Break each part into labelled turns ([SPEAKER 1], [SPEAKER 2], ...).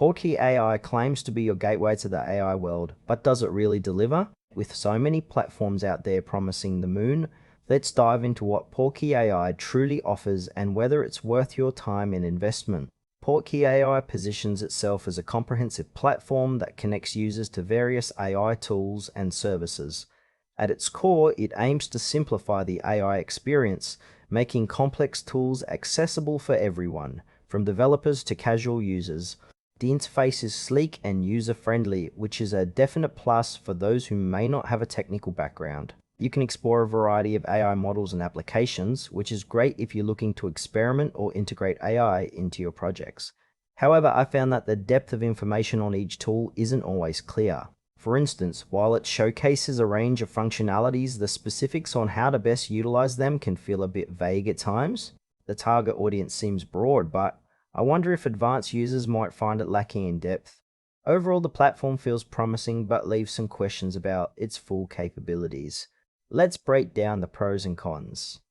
[SPEAKER 1] Portkey AI claims to be your gateway to the AI world, but does it really deliver? With so many platforms out there promising the moon, let's dive into what Portkey AI truly offers and whether it's worth your time and investment. Portkey AI positions itself as a comprehensive platform that connects users to various AI tools and services. At its core, it aims to simplify the AI experience, making complex tools accessible for everyone, from developers to casual users. The interface is sleek and user-friendly, which is a definite plus for those who may not have a technical background. You can explore a variety of AI models and applications, which is great if you're looking to experiment or integrate AI into your projects. However, I found that the depth of information on each tool isn't always clear. For instance, while it showcases a range of functionalities, the specifics on how to best utilize them can feel a bit vague at times. The target audience seems broad, but I wonder if advanced users might find it lacking in depth. Overall, the platform feels promising but leaves some questions about its full capabilities. Let's break down the pros and cons.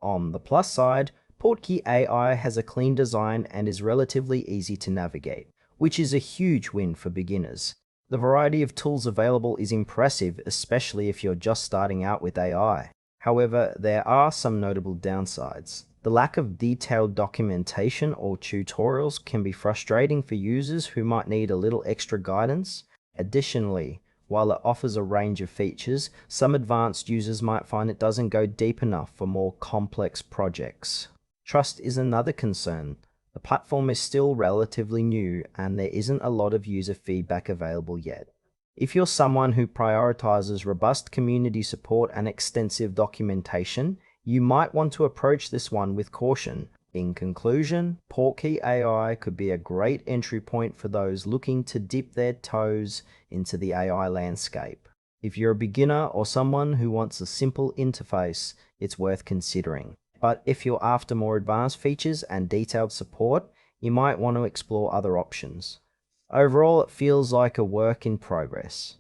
[SPEAKER 1] On the plus side, Portkey AI has a clean design and is relatively easy to navigate, which is a huge win for beginners. The variety of tools available is impressive, especially if you're just starting out with AI. However, there are some notable downsides. The lack of detailed documentation or tutorials can be frustrating for users who might need a little extra guidance. Additionally, while it offers a range of features, some advanced users might find it doesn't go deep enough for more complex projects. Trust is another concern. The platform is still relatively new and there isn't a lot of user feedback available yet. If you're someone who prioritizes robust community support and extensive documentation, you might want to approach this one with caution. In conclusion, Portkey AI could be a great entry point for those looking to dip their toes into the AI landscape. If you're a beginner or someone who wants a simple interface, it's worth considering. But if you're after more advanced features and detailed support, you might want to explore other options. Overall, it feels like a work in progress.